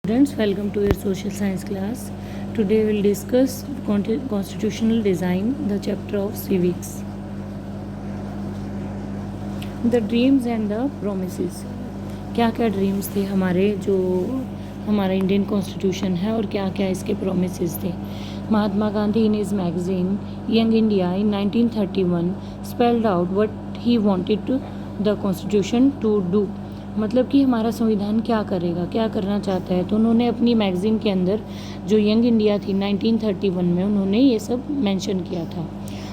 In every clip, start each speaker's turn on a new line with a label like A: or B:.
A: Students, welcome to your social science class. Today we'll discuss constitutional design, the chapter of civics. The dreams and the promises. क्या क्या dreams थे हमारे, जो हमारा Indian constitution है, और क्या क्या इसके प्रोमिसेस थे. Mahatma Gandhi in his magazine Young India in 1931 spelled out what he wanted to the constitution to do. मतलब कि हमारा संविधान क्या करेगा, क्या करना चाहता है. तो उन्होंने अपनी मैगज़ीन के अंदर, जो यंग इंडिया थी 1931 में, उन्होंने ये सब मेंशन किया था.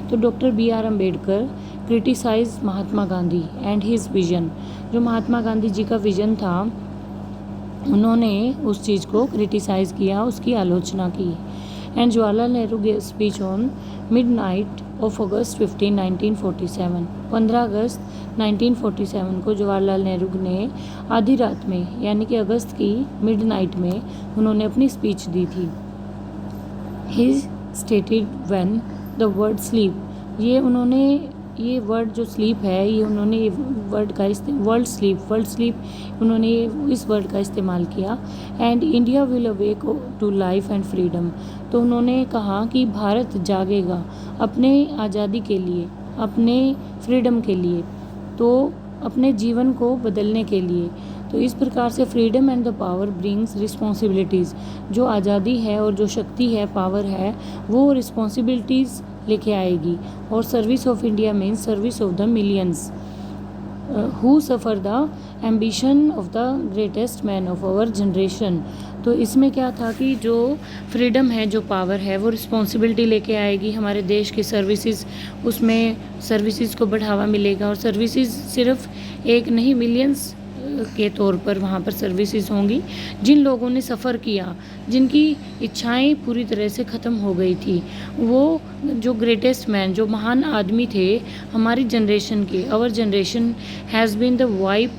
A: तो doctor B.R. Ambedkar criticise Mahatma Gandhi and his vision. जो महात्मा गांधी जी का विजन था, उन्होंने उस चीज़ को क्रिटिसाइज़ किया, उसकी आलोचना की. And Jawaharlal Nehru gave speech on midnight of अगस्त 15, 1947. 15 अगस्त 1947 को जवाहरलाल नेहरू ने आधी रात में, यानी कि अगस्त की मिडनाइट में, उन्होंने अपनी स्पीच दी थी. ही stated when the word sleep, ये वर्ड जो स्लीप है, ये उन्होंने वर्ड स्लीप उन्होंने इस वर्ड का इस्तेमाल किया. And India will awake to life and freedom. तो उन्होंने कहा कि भारत जागेगा अपने आज़ादी के लिए, अपने फ्रीडम के लिए, तो अपने जीवन को बदलने के लिए. तो इस प्रकार से freedom and the power brings responsibilities. जो आज़ादी है और जो शक्ति है, पावर है, वो रिस्पॉन्सिबिलिटीज़ लेके आएगी. और service of India means service of the millions who suffer the ambition of the greatest man of our generation. तो इसमें क्या था कि जो फ्रीडम है, जो पावर है, वो रिस्पॉन्सिबिलिटी लेके आएगी हमारे देश की सर्विसेज. उसमें सर्विसेज को बढ़ावा मिलेगा, और सर्विसेज सिर्फ एक नहीं, मिलियंस के तौर पर वहाँ पर सर्विसेज होंगी. जिन लोगों ने सफ़र किया, जिनकी इच्छाएं पूरी तरह से ख़त्म हो गई थी, वो जो ग्रेटेस्ट मैन, जो महान आदमी थे हमारी जनरेशन के. Our generation has been the wipe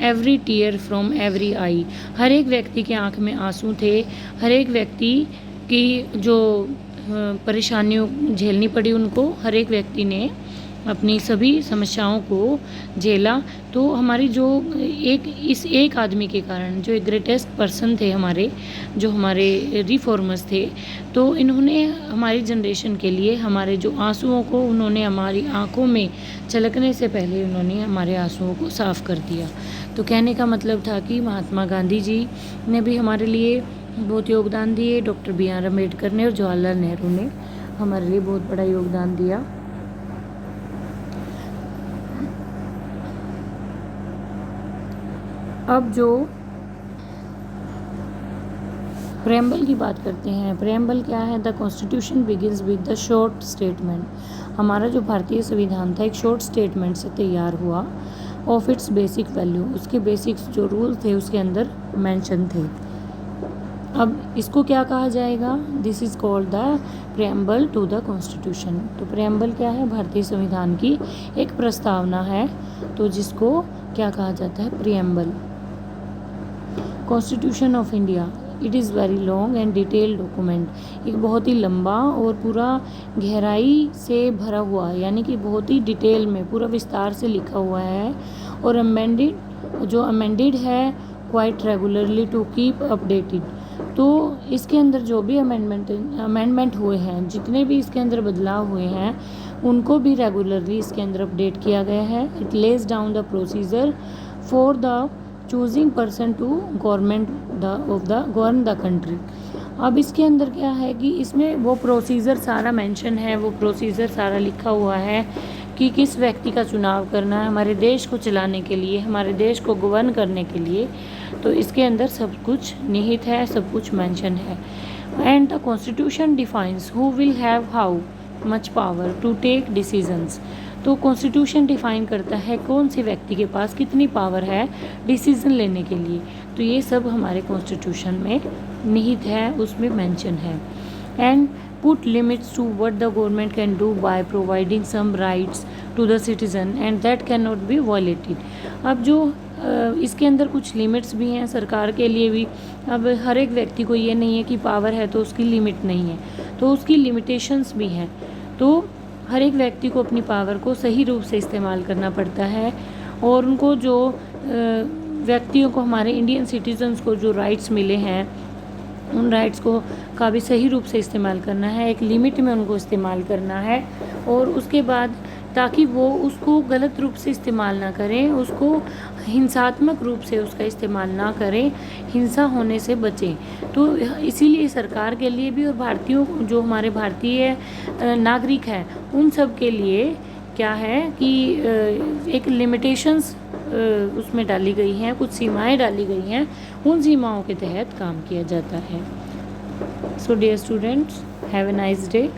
A: every tear from every eye. हर एक व्यक्ति के आँख में आंसू थे. हर एक व्यक्ति की जो परेशानियों झेलनी पड़ी उनको, हर एक व्यक्ति ने अपनी सभी समस्याओं को झेला. तो हमारी जो इस एक आदमी के कारण, जो एक ग्रेटेस्ट पर्सन थे हमारे, जो हमारे रिफॉर्मर्स थे, तो इन्होंने हमारी जनरेशन के लिए हमारे जो आंसुओं को, उन्होंने हमारी आंखों में छलकने से पहले उन्होंने हमारे आंसुओं को साफ़ कर दिया. तो कहने का मतलब था कि महात्मा गांधी जी ने भी हमारे लिए बहुत योगदान दिए. Doctor B.R. अम्बेडकर ने और जवाहरलाल नेहरू ने हमारे लिए बहुत बड़ा योगदान दिया. अब जो प्रेम्बल की बात करते हैं. प्रेम्बल क्या है? The constitution begins with the short statement. हमारा जो भारतीय संविधान था, एक शॉर्ट स्टेटमेंट से तैयार हुआ. ऑफ इट्स बेसिक वैल्यू, उसके बेसिक्स जो रूल थे उसके अंदर मेंशन थे. अब इसको क्या कहा जाएगा? This is called the preamble to the constitution. तो प्रेम्बल क्या है? भारतीय संविधान की एक प्रस्तावना है, तो जिसको क्या कहा जाता है? Preamble. Constitution of India, it is very long and detailed document. एक बहुत ही लंबा और पूरा गहराई से भरा हुआ, यानी कि बहुत ही डिटेल में, पूरा विस्तार से लिखा हुआ है. और अमेंडेड है quite regularly to keep updated. तो इसके अंदर जो भी अमेंडमेंट हुए हैं, जितने भी इसके अंदर बदलाव हुए हैं, उनको भी रेगुलरली इसके अंदर अपडेट किया गया है. It lays down the procedure for the choosing person to govern the country. अब इसके अंदर क्या है कि इसमें वो प्रोसीजर सारा मेंशन है, वो प्रोसीजर सारा लिखा हुआ है कि किस व्यक्ति का चुनाव करना है हमारे देश को चलाने के लिए, हमारे देश को गवर्न करने के लिए. तो इसके अंदर सब कुछ निहित है, सब कुछ मेंशन है. And the constitution defines who will have how much power to take decisions. तो कॉन्स्टिट्यूशन डिफाइन करता है कौन से व्यक्ति के पास कितनी पावर है डिसीज़न लेने के लिए. तो ये सब हमारे कॉन्स्टिट्यूशन में निहित है, उसमें मेंशन है. And put limits to what the government can do by providing some rights to the citizen and that can not be violated. अब जो इसके अंदर कुछ लिमिट्स भी हैं सरकार के लिए भी. अब हर एक व्यक्ति को ये नहीं है कि पावर है तो उसकी लिमिट नहीं है, तो उसकी लिमिटेशंस भी हैं. तो हर एक व्यक्ति को अपनी पावर को सही रूप से इस्तेमाल करना पड़ता है, और उनको जो व्यक्तियों को, हमारे इंडियन सिटीजन्स को जो राइट्स मिले हैं उन राइट्स को का भी सही रूप से इस्तेमाल करना है, एक लिमिट में उनको इस्तेमाल करना है, और उसके बाद ताकि वो उसको गलत रूप से इस्तेमाल ना करें, उसको हिंसात्मक रूप से उसका इस्तेमाल ना करें, हिंसा होने से बचें। तो इसीलिए सरकार के लिए भी और भारतीयों, जो हमारे भारतीय नागरिक हैं, उन सब के लिए क्या है कि एक लिमिटेशंस उसमें डाली गई हैं, कुछ सीमाएं डाली गई हैं, उन सीमाओं के तहत काम किया जाता है। So dear students, have a nice day.